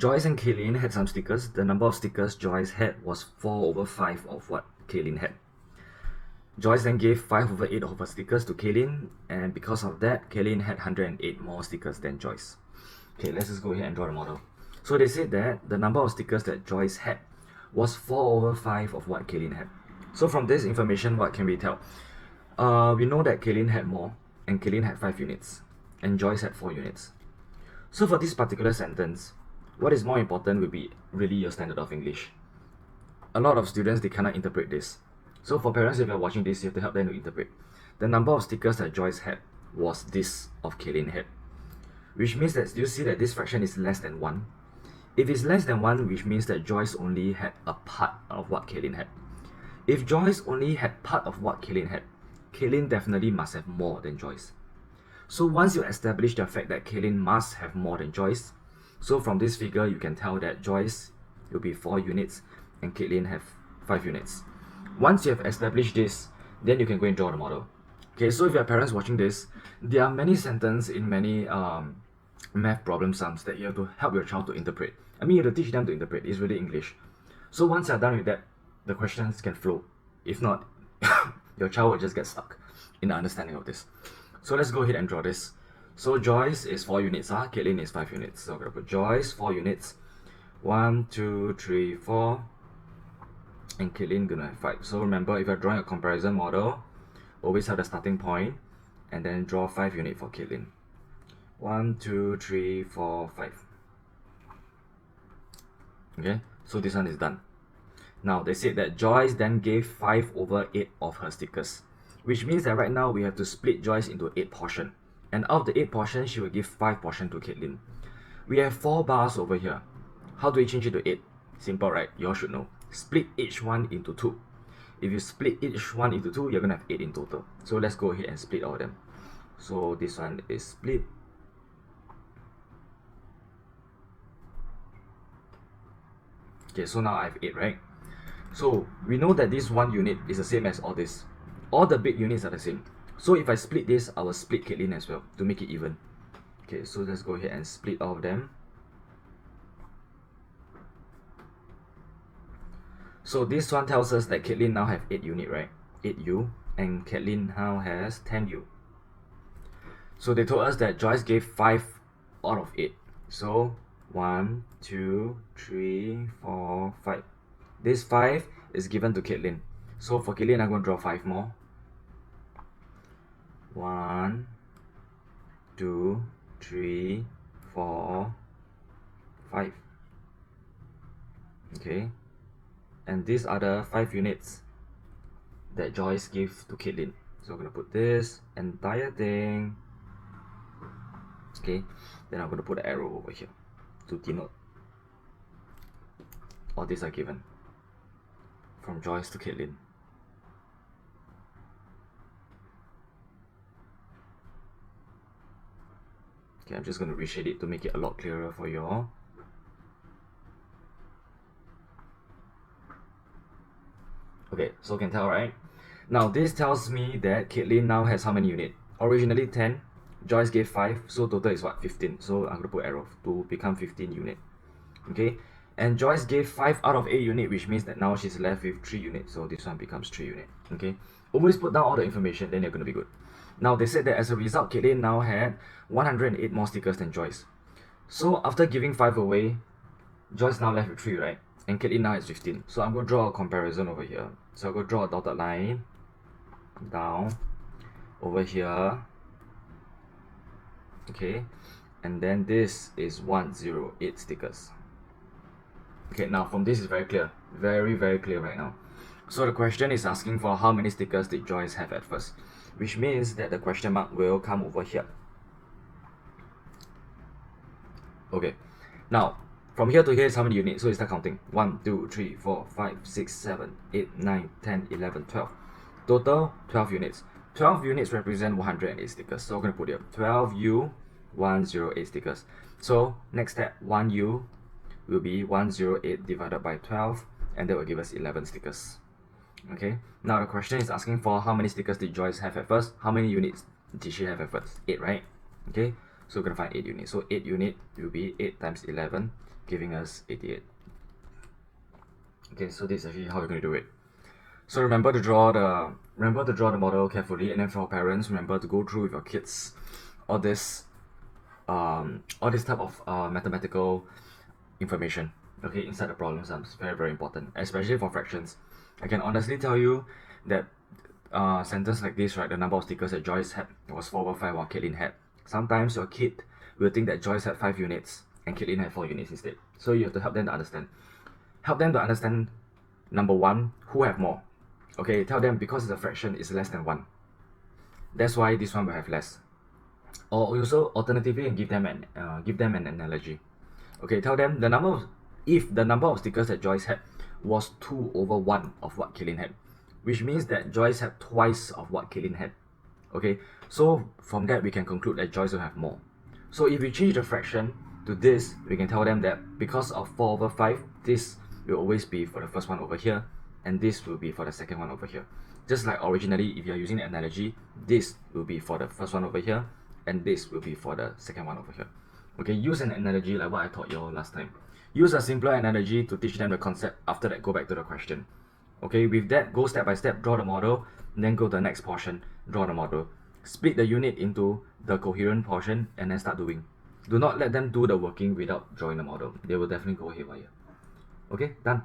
Joyce and Kaylin had some stickers. The number of stickers Joyce had was 4/5 of what Kaylin had. Joyce then gave 5/8 of her stickers to Kaylin, and because of that, Kaylin had 108 more stickers than Joyce. Okay, let's just go ahead and draw the model. So they said that the number of stickers that Joyce had was 4/5 of what Kaylin had. So from this information, what can we tell? We know that Kaylin had more, and Kaylin had 5 units, and Joyce had 4 units. So for this particular sentence, what is more important will be really your standard of English. A lot of students, they cannot interpret this. So for parents, if you're watching this, you have to help them to interpret. The number of stickers that Joyce had was this of Kaylin had, which means that you see that this fraction is less than 1. If it's less than 1, which means that Joyce only had a part of what Kaylin had. If Joyce only had part of what Kaylin had, Kaylin definitely must have more than Joyce. So once you establish the fact that Kaylin must have more than Joyce, so from this figure you can tell that Joyce will be 4 units and Kaylin have 5 units. Once you have established this, then you can go and draw the model. Okay, so if you are parents watching this, there are many sentences in many math problem sums that you have to help your child to interpret. I mean, you have to teach them to interpret. It's really English. So once you're done with that, the questions can flow. If not, your child will just get stuck in the understanding of this. So let's go ahead and draw this. So Joyce is 4 units, Kaylin is 5 units. So I'm going to put Joyce 4 units. 1, 2, 3, 4. And Kaylin gonna have 5. So remember, if you're drawing a comparison model, always have the starting point and then draw 5 units for Kaylin. 1, 2, 3, 4, 5. Okay, so this one is done. Now they said that Joyce then gave 5/8 of her stickers, which means that right now we have to split Joyce into 8 portions. And out of the 8 portions, she will give 5 portions to Kaylin. We have 4 bars over here. How do we change it to 8? Simple, right? You all should know. Split each one into 2. If you split each one into 2, you're gonna have 8 in total. So let's go ahead and split all of them. So this one is split. Okay, so now I have 8, right? So we know that this 1 unit is the same as all this. All the big units are the same. So if I split this, I will split Kaylin as well to make it even. Okay, so let's go ahead and split all of them. So this one tells us that Kaylin now have 8 units, right? 8U, and Kaylin now has 10U. So they told us that Joyce gave 5 out of 8. So 1, 2, 3, 4, 5. This 5 is given to Kaylin. So for Kaylin, I'm going to draw 5 more. 1, 2, 3, 4, 5. Okay. And these are the 5 units that Joyce gave to Kaylin. So I'm going to put this entire thing. Okay. Then I'm going to put an arrow over here to denote all these are given from Joyce to Kaylin. Okay, I'm just going to reshade it to make it a lot clearer for you all. Okay, so you can tell, right? Now this tells me that Kaylin now has how many units? Originally 10, Joyce gave 5, so total is what? 15. So I'm going to put arrow to become 15 units. Okay, and Joyce gave 5 out of 8 units, which means that now she's left with 3 units. So this one becomes 3 units. Okay, always put down all the information, then you're going to be good. Now they said that as a result, Kaylin now had 108 more stickers than Joyce. So after giving 5 away, Joyce now left with 3, right? And Kaylin now has 15. So I'm going to draw a comparison over here. So I'm going to draw a dotted line down over here. Okay, and then this is 108 stickers. Okay, now from this is very clear. Very clear right now. So the question is asking for how many stickers did Joyce have at first, which means that the question mark will come over here. Okay, now from here to here is how many units? So you start counting. 1, 2, 3, 4, 5, 6, 7, 8, 9, 10, 11, 12. Total 12 units. 12 units represent 108 stickers. So I'm going to put here 12U, 108 stickers. So next step, 1U will be 108 divided by 12, and that will give us 11 stickers. Okay, now the question is asking for how many stickers did Joyce have at first? How many units did she have at first? 8, right? Okay, so we're going to find 8 units. So 8 units will be 8 times 11, giving us 88. Okay, so this is actually how we're going to do it. So remember to draw the model carefully, and then for parents, remember to go through with your kids all this type of mathematical information, okay, inside the problem sums. Very important, especially for fractions. I can honestly tell you that sentence like this, right, the number of stickers that Joyce had was 4 over 5 while Caitlin had. Sometimes your kid will think that Joyce had 5 units and Caitlin had 4 units instead. So you have to help them to understand. Number one, who have more. Okay, tell them because the fraction is less than 1. That's why this one will have less. Or also, alternatively, give them an analogy. Okay, tell them if the number of stickers that Joyce had was 2 over 1 of what Caitlin had, which means that Joyce had twice of what Caitlin had. Okay, so from that we can conclude that Joyce will have more. So if we change the fraction to this, we can tell them that because of 4 over 5, this will always be for the first one over here, and this will be for the second one over here. Just like originally, if you are using the analogy, this will be for the first one over here, and this will be for the second one over here. Okay, use an analogy like what I taught you all last time. Use a simpler analogy to teach them the concept. After that, go back to the question. Okay, with that, go step by step, draw the model, and then go to the next portion, draw the model. Split the unit into the coherent portion, and then start doing. Do not let them do the working without drawing the model. They will definitely go haywire. Okay, done.